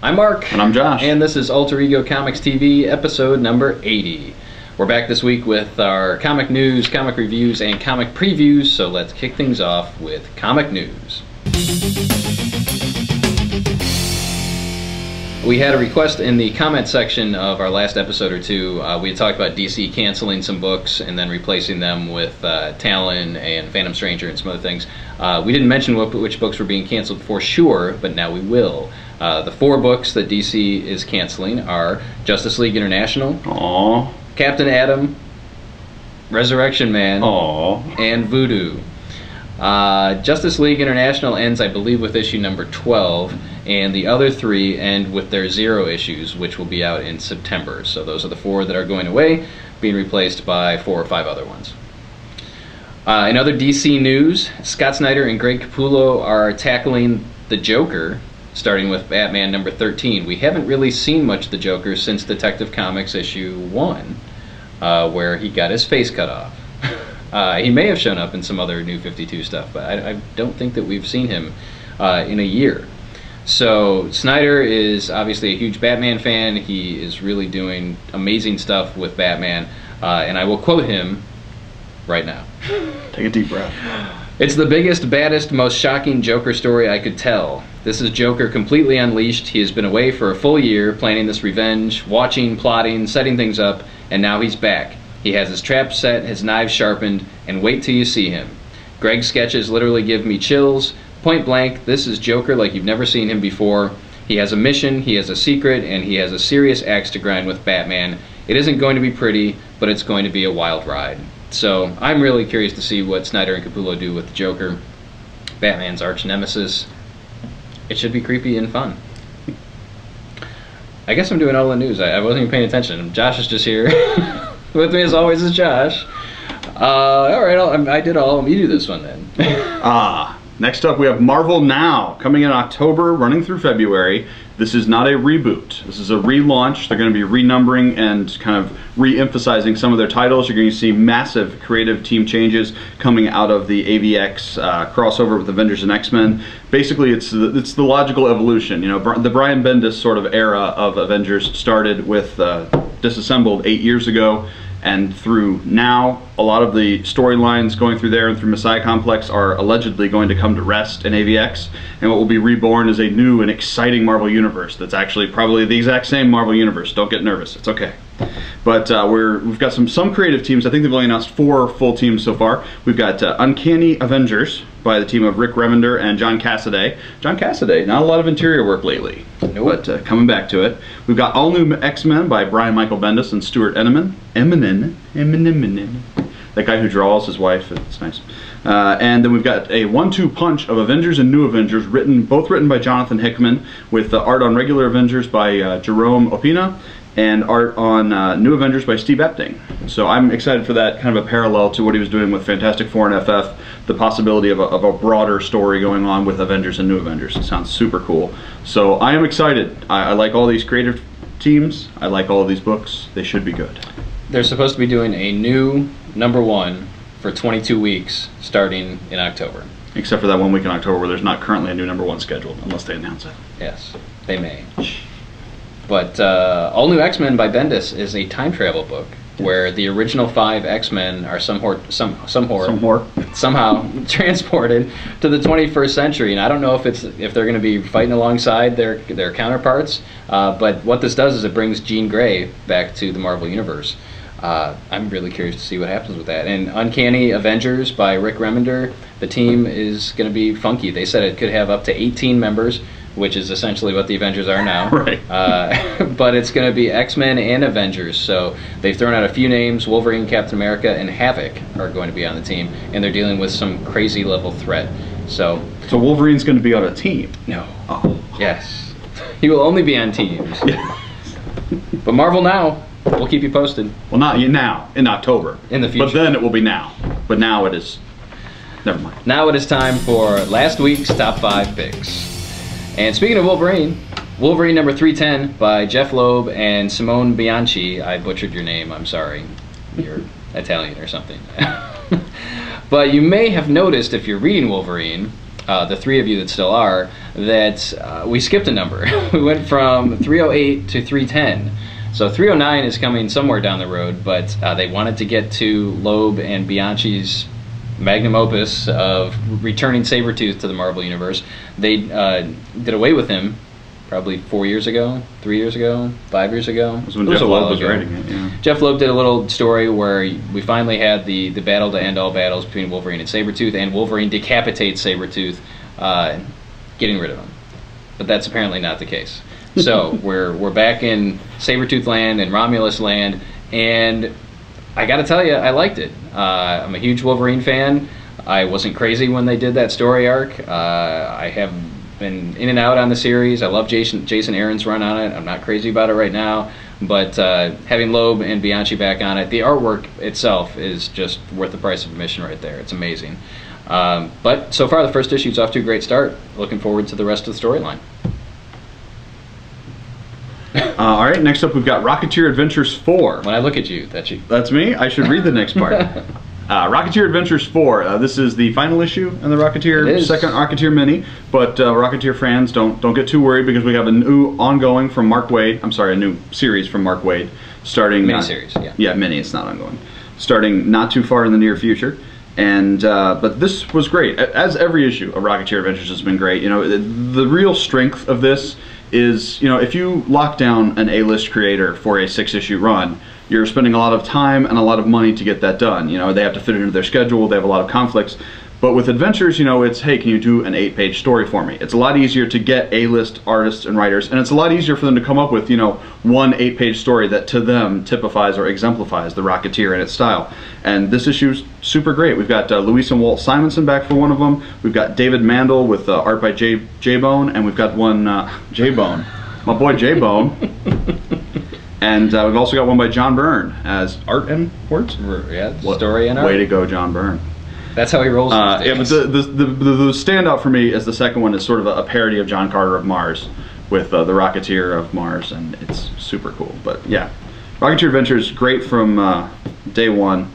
I'm Mark. And I'm Josh. And this is Alter Ego Comics TV, episode number 80. We're back this week with our comic news, comic reviews, and comic previews, so let's kick things off with comic news. We had a request in the comment section of our last episode or two. We had talked about DC canceling some books and then replacing them with Talon and Phantom Stranger and some other things. We didn't mention which books were being canceled for sure, but now we will. The 4 books that DC is canceling are Justice League International, Aww. Captain Atom, Resurrection Man, Aww. and Voodoo. Justice League International ends, I believe, with issue number 12, and the other 3 end with their 0 issues, which will be out in September. So those are the 4 that are going away, being replaced by 4 or 5 other ones. In other DC news, Scott Snyder and Greg Capullo are tackling the Joker, starting with Batman number 13. We haven't really seen much of the Joker since Detective Comics issue 1, where he got his face cut off. He may have shown up in some other New 52 stuff, but I don't think that we've seen him in a year. So Snyder is obviously a huge Batman fan. He is really doing amazing stuff with Batman, and I will quote him right now. Take a deep breath. "It's the biggest, baddest, most shocking Joker story I could tell. This is Joker completely unleashed. He has been away for a full year, planning this revenge, watching, plotting, setting things up, and now he's back. He has his traps set, his knives sharpened, and wait till you see him. Greg's sketches literally give me chills. Point blank, this is Joker like you've never seen him before. He has a mission, he has a secret, and he has a serious axe to grind with Batman. It isn't going to be pretty, but it's going to be a wild ride." So I'm really curious to see what Snyder and Capullo do with the Joker, Batman's arch nemesis. It should be creepy and fun. I guess I'm doing all the news. I wasn't even paying attention. Josh is just here. With me as always is Josh. Alright, I did all of them. You do this one then. Next up we have Marvel Now, coming in October, running through February. This is not a reboot. This is a relaunch. They're going to be renumbering and kind of re-emphasizing some of their titles. You're going to see massive creative team changes coming out of the AVX crossover with Avengers and X-Men. Basically, it's the logical evolution. You know, the Brian Bendis sort of era of Avengers started with Disassembled 8 years ago, and through now, a lot of the storylines going through there and through Messiah Complex are allegedly going to come to rest in AVX, and what will be reborn is a new and exciting Marvel Universe that's actually probably the exact same Marvel Universe. Don't get nervous, it's okay. But we've got some creative teams. I think they've only announced 4 full teams so far. We've got Uncanny Avengers by the team of Rick Remender and John Cassaday. John Cassaday, not a lot of interior work lately, but coming back to it. We've got All New X-Men by Brian Michael Bendis and Stuart Eminem. That guy who draws his wife, it's nice. And then we've got a 1-2 punch of Avengers and New Avengers, both written by Jonathan Hickman, with art on regular Avengers by Jerome Opina, and art on New Avengers by Steve Epting. So I'm excited for that, kind of a parallel to what he was doing with Fantastic Four and FF, the possibility of a broader story going on with Avengers and New Avengers. It sounds super cool. So I am excited. I like all these creative teams. I like all of these books. They should be good. They're supposed to be doing a new #1 for 22 weeks starting in October. Except for that 1 week in October where there's not currently a new #1 scheduled, unless they announce it. Yes, they may. But All New X-Men by Bendis is a time travel book where the original 5 X-Men are somehow transported to the 21st century, and I don't know if they're going to be fighting alongside their counterparts. But what this does is it brings Jean Grey back to the Marvel Universe. I'm really curious to see what happens with that. And Uncanny Avengers by Rick Remender, the team is going to be funky. They said it could have up to 18 members, which is essentially what the Avengers are now. Right. But it's going to be X-Men and Avengers, so they've thrown out a few names. Wolverine, Captain America, and Havoc are going to be on the team, and they're dealing with some crazy level threat. So Wolverine's going to be on a team? No. Oh. Yes. He will only be on teams. Yeah. But Marvel Now, we'll keep you posted. Well, not now, in October. In the future. But then it will be now. But now it is... Never mind. Now it is time for last week's Top 5 picks. And speaking of Wolverine, Wolverine number 310 by Jeff Loeb and Simone Bianchi. I butchered your name, I'm sorry. You're Italian or something. But you may have noticed, if you're reading Wolverine, the three of you that still are, that we skipped a number. We went from 308 to 310. So 309 is coming somewhere down the road, but they wanted to get to Loeb and Bianchi's magnum opus of returning Sabretooth to the Marvel Universe. They did away with him probably 4 years ago, 3 years ago, 5 years ago. It was when Jeff Loeb was writing it, yeah. Jeff Loeb did a little story where we finally had the battle to end all battles between Wolverine and Sabretooth, and Wolverine decapitates Sabretooth, getting rid of him. But that's apparently not the case. So we're back in Sabretooth land and Romulus land, and I gotta tell you, I liked it. I'm a huge Wolverine fan. I wasn't crazy when they did that story arc. I have been in and out on the series. I love Jason Aaron's run on it. I'm not crazy about it right now, but having Loeb and Bianchi back on it, the artwork itself is just worth the price of admission right there. It's amazing. But so far the first issue's off to a great start. Looking forward to the rest of the storyline. All right, next up we've got Rocketeer Adventures 4. When I look at you, that's you. That's me? I should read the next part. Rocketeer Adventures 4. This is the final issue in the Rocketeer, second Rocketeer mini. But Rocketeer fans, don't get too worried, because we have a new ongoing from Mark Waid. I'm sorry, a new series from Mark Waid, starting mini-series. Yeah. Yeah, mini. It's not ongoing. Starting not too far in the near future. And but this was great. As every issue of Rocketeer Adventures has been great. You know, the real strength of this is, you know, if you lock down an A-list creator for a 6-issue run, you're spending a lot of time and a lot of money to get that done. You know, they have to fit it into their schedule, they have a lot of conflicts. But with Adventures, you know, it's, hey, can you do an 8-page story for me? It's a lot easier to get A-list artists and writers, and it's a lot easier for them to come up with, you know, one 8-page story that to them typifies or exemplifies the Rocketeer and its style. And this issue's super great. We've got Luis and Walt Simonson back for one of them. We've got David Mandel with art by J-Bone, and we've got one, J-Bone, my boy J-Bone. And we've also got one by John Byrne as art and words? Yeah, story and art. Way to go, John Byrne. That's how he rolls. Yeah, but the standout for me is the second one is sort of a parody of John Carter of Mars with the Rocketeer of Mars, and it's super cool. But yeah, Rocketeer Adventures, great from day one,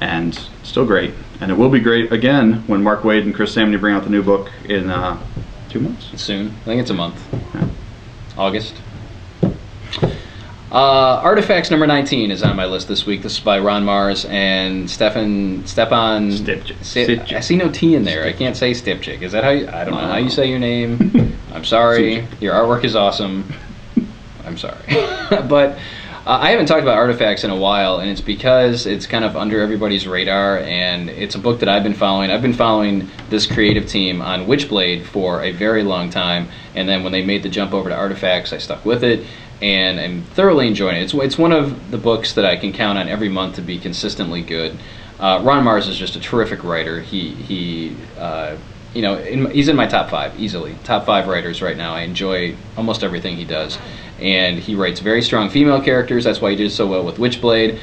and still great. And it will be great again when Mark Waid and Chris Samney bring out the new book in 2 months? Soon. I think it's a month. Yeah. August. Artifacts number 19 is on my list this week. This is by Ron Mars and Stepan Stipchik. I see no T in there. I can't say Stipchik. Is that how you, I don't know how you say your name. I'm sorry. Your artwork is awesome. I'm sorry. But I haven't talked about Artifacts in a while, and it's because it's kind of under everybody's radar, and it's a book that I've been following. I've been following this creative team on Witchblade for a very long time, and then when they made the jump over to Artifacts, I stuck with it, and I'm thoroughly enjoying it. It's one of the books that I can count on every month to be consistently good. Ron Mars is just a terrific writer. He you know, he's in my top 5 easily. Top 5 writers right now. I enjoy almost everything he does, and he writes very strong female characters. That's why he did so well with Witchblade.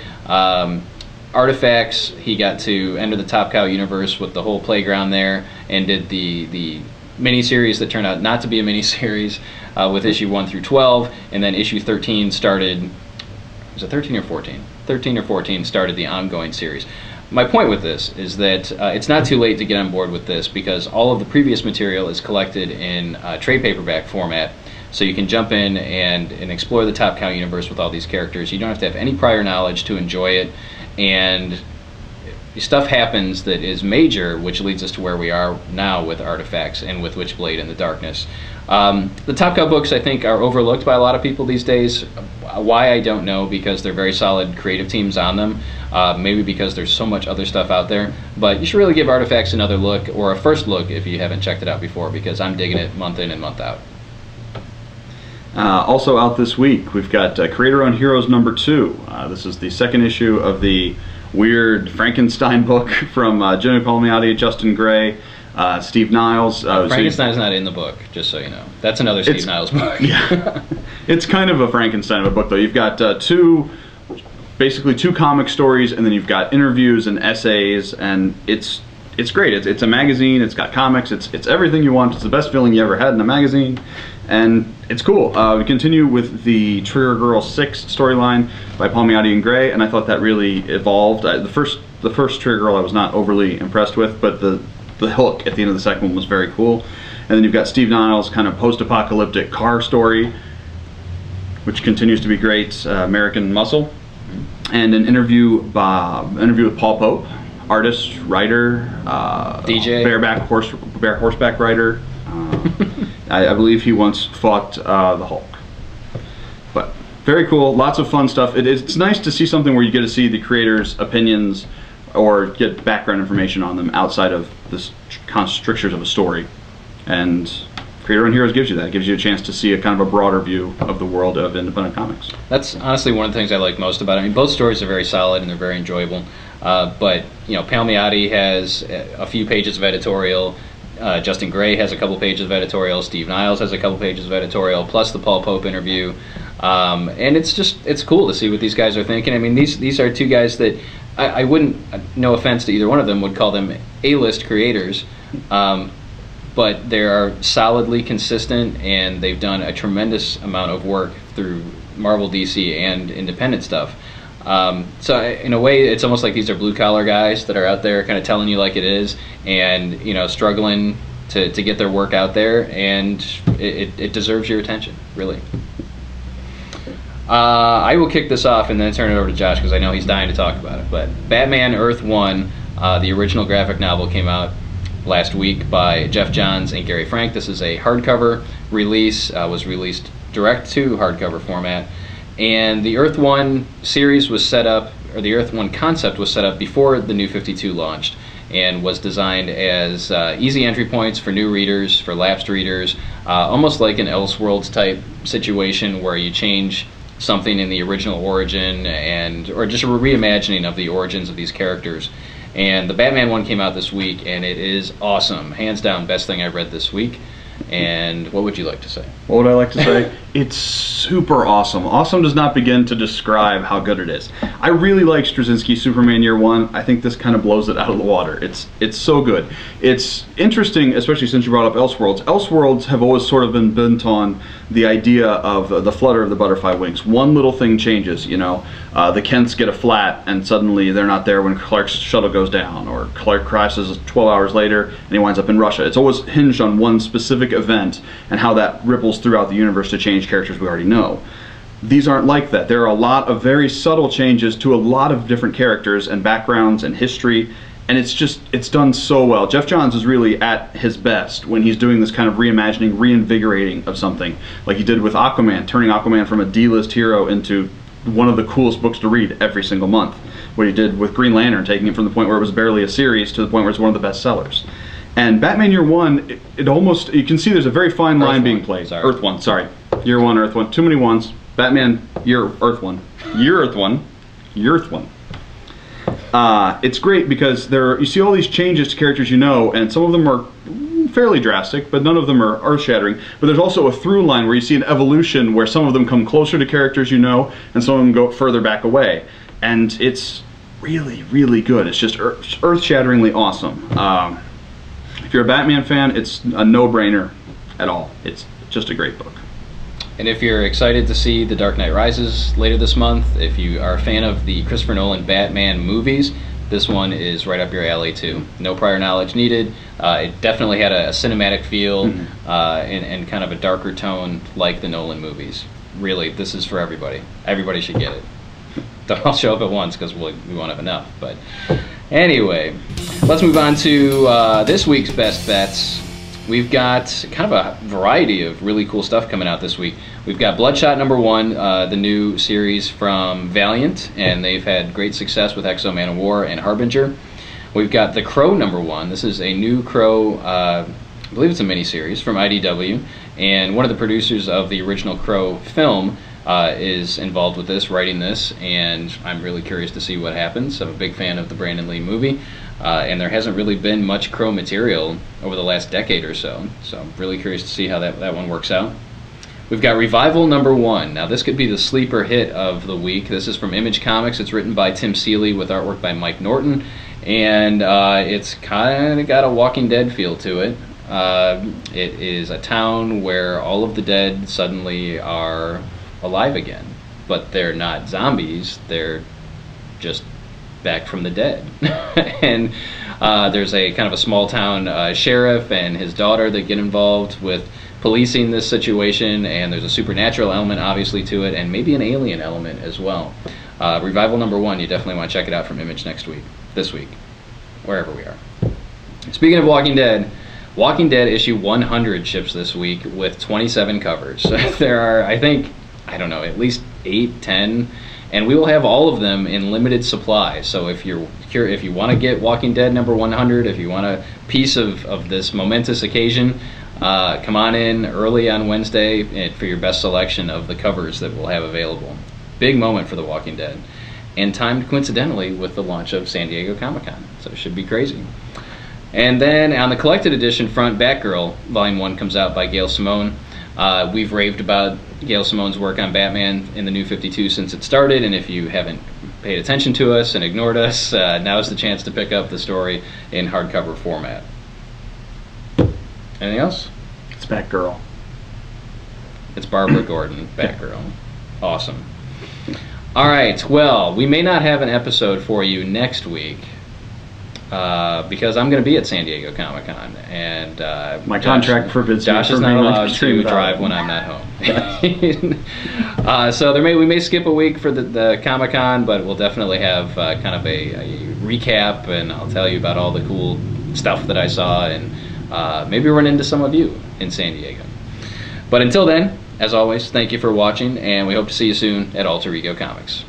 Artifacts, he got to enter the Top Cow universe with the whole playground there, and did the miniseries that turned out not to be a miniseries with issue 1 through 12, and then issue 13 started. Was it 13 or 14? 13 or 14 started the ongoing series. My point with this is that it's not too late to get on board with this, because all of the previous material is collected in trade paperback format, so you can jump in and explore the Top Cow universe with all these characters. You don't have to have any prior knowledge to enjoy it, and stuff happens that is major, which leads us to where we are now with Artifacts and with Witchblade in the Darkness. The Top Cow books, I think, are overlooked by a lot of people these days. Why, I don't know, because they're very solid creative teams on them. Maybe because there's so much other stuff out there. But you should really give Artifacts another look, or a first look if you haven't checked it out before, because I'm digging it month in and month out. Also out this week, we've got Creator-Owned Heroes number 2. This is the second issue of the weird Frankenstein book from Jimmy Palmiotti, Justin Gray, Steve Niles. Frankenstein's not in the book, just so you know. That's another Steve Niles book. Yeah, it's kind of a Frankenstein of a book, though. You've got basically two comic stories, and then you've got interviews and essays, and it's great. It's a magazine. It's got comics. It's everything you want. It's the best feeling you ever had in a magazine, and it's cool. We continue with the Trigger Girl 6 storyline by Palmiotti and Gray, and I thought that really evolved. The first Trigger Girl I was not overly impressed with, but the hook at the end of the second one was very cool. And then you've got Steve Niles' kind of post-apocalyptic car story, which continues to be great. American Muscle, and an interview with Paul Pope, artist, writer, DJ, bare horseback rider. I believe he once fought the Hulk. But very cool, lots of fun stuff. It's nice to see something where you get to see the creators' opinions or get background information on them outside of the strictures of a story. And Creator Owned Heroes gives you that. It gives you a chance to see a kind of a broader view of the world of independent comics. That's honestly one of the things I like most about it. I mean, both stories are very solid and they're very enjoyable. But you know, Palmiotti has a few pages of editorial. Justin Gray has a couple pages of editorial. Steve Niles has a couple pages of editorial, plus the Paul Pope interview. And it's cool to see what these guys are thinking. I mean, these are two guys that I wouldn't, no offense to either one of them, would call them A-list creators. But they are solidly consistent, and they've done a tremendous amount of work through Marvel, DC, and independent stuff. So in a way, it's almost like these are blue-collar guys that are out there kind of telling you like it is, and you know, struggling to get their work out there, and it deserves your attention, really. I will kick this off and then turn it over to Josh, because I know he's dying to talk about it. But Batman Earth 1, the original graphic novel, came out last week by Jeff Johns and Gary Frank. This is a hardcover release, was released direct to hardcover format. And the Earth 1 series was set up, or the Earth 1 concept was set up before the New 52 launched, and was designed as easy entry points for new readers, for lapsed readers, almost like an Elseworlds type situation where you change something in the original origin, or just a reimagining of the origins of these characters. And the Batman one came out this week, and it is awesome. Hands down, best thing I've read this week. And what would you like to say? What would I like to say? It's super awesome. Awesome does not begin to describe how good it is. I really like Straczynski's Superman Year One. I think this kind of blows it out of the water. It's so good. It's interesting, especially since you brought up Elseworlds. Elseworlds have always sort of been bent on the idea of the flutter of the butterfly wings. One little thing changes, you know. The Kents get a flat, and suddenly they're not there when Clark's shuttle goes down, or Clark crashes 12 hours later, and he winds up in Russia. It's always hinged on one specific event and how that ripples throughout the universe to change characters we already know. These aren't like that. There are a lot of very subtle changes to a lot of different characters and backgrounds and history, and it's done so well. Jeff Johns is really at his best when he's doing this kind of reimagining, reinvigorating of something, like he did with Aquaman, turning Aquaman from a D-list hero into one of the coolest books to read every single month. What he did with Green Lantern, taking it from the point where it was barely a series to the point where it's one of the best sellers. And Batman Year One, it almost, you can see there's a very fine line being played. Sorry. Earth One, sorry. Year One, Earth One. Too many ones. Batman Year Earth One. Year Earth One. Year Earth One. It's great because you see all these changes to characters you know, and some of them are fairly drastic, but none of them are earth-shattering. But there's also a through line where you see an evolution where some of them come closer to characters you know, and some of them go further back away. And it's really, really good. It's just earth-shatteringly awesome. If you're a Batman fan, it's a no-brainer at all. It's just a great book. And if you're excited to see The Dark Knight Rises later this month, if you are a fan of the Christopher Nolan Batman movies, this one is right up your alley too. No prior knowledge needed. It definitely had a cinematic feel, and kind of a darker tone like the Nolan movies. Really, this is for everybody. Everybody should get it. Don't all show up at once because we won't have enough. But anyway, let's move on to this week's Best Bets. We've got kind of a variety of really cool stuff coming out this week. We've got Bloodshot #1, the new series from Valiant, and they've had great success with X-O Man-O-War and Harbinger. We've got The Crow #1. This is a new Crow, I believe it's a miniseries from IDW, and one of the producers of the original Crow film is involved with this, writing this, and I'm really curious to see what happens. I'm a big fan of the Brandon Lee movie, and there hasn't really been much Crow material over the last decade or so, so I'm really curious to see how that one works out. We've got Revival #1. Now this could be the sleeper hit of the week. This is from Image Comics. It's written by Tim Seeley with artwork by Mike Norton, and it's kind of got a Walking Dead feel to it. It is a town where all of the dead suddenly are alive again, but they're not zombies, they're just back from the dead. And There's a kind of a small town sheriff and his daughter that get involved with policing this situation, and there's a supernatural element obviously to it, and maybe an alien element as well. Revival #1, you definitely want to check it out from Image this week, wherever we are. Speaking of Walking Dead issue 100 ships this week with 27 covers. There are, I think, I don't know, at least 8, 10, and we will have all of them in limited supply. So if you want to get Walking Dead #100, if you want a piece of this momentous occasion, come on in early on Wednesday for your best selection of the covers that we'll have available. Big moment for The Walking Dead, and timed coincidentally with the launch of San Diego Comic-Con, so it should be crazy. And then on the collected edition front, Batgirl Volume 1 comes out by Gail Simone. We've raved about Gail Simone's work on Batman in the New 52 since it started, and if you haven't paid attention to us and ignored us, now's the chance to pick up the story in hardcover format. Anything else? It's Batgirl. It's Barbara Gordon, Batgirl. Awesome. All right, well, we may not have an episode for you next week because I'm going to be at San Diego Comic-Con, and my contract forbids Josh me is from not allowed to without drive when I'm not home. So we may skip a week for the Comic-Con, but we'll definitely have kind of a recap, and I'll tell you about all the cool stuff that I saw, and maybe run into some of you in San Diego. But until then, as always, thank you for watching, and we hope to see you soon at Alter Ego Comics.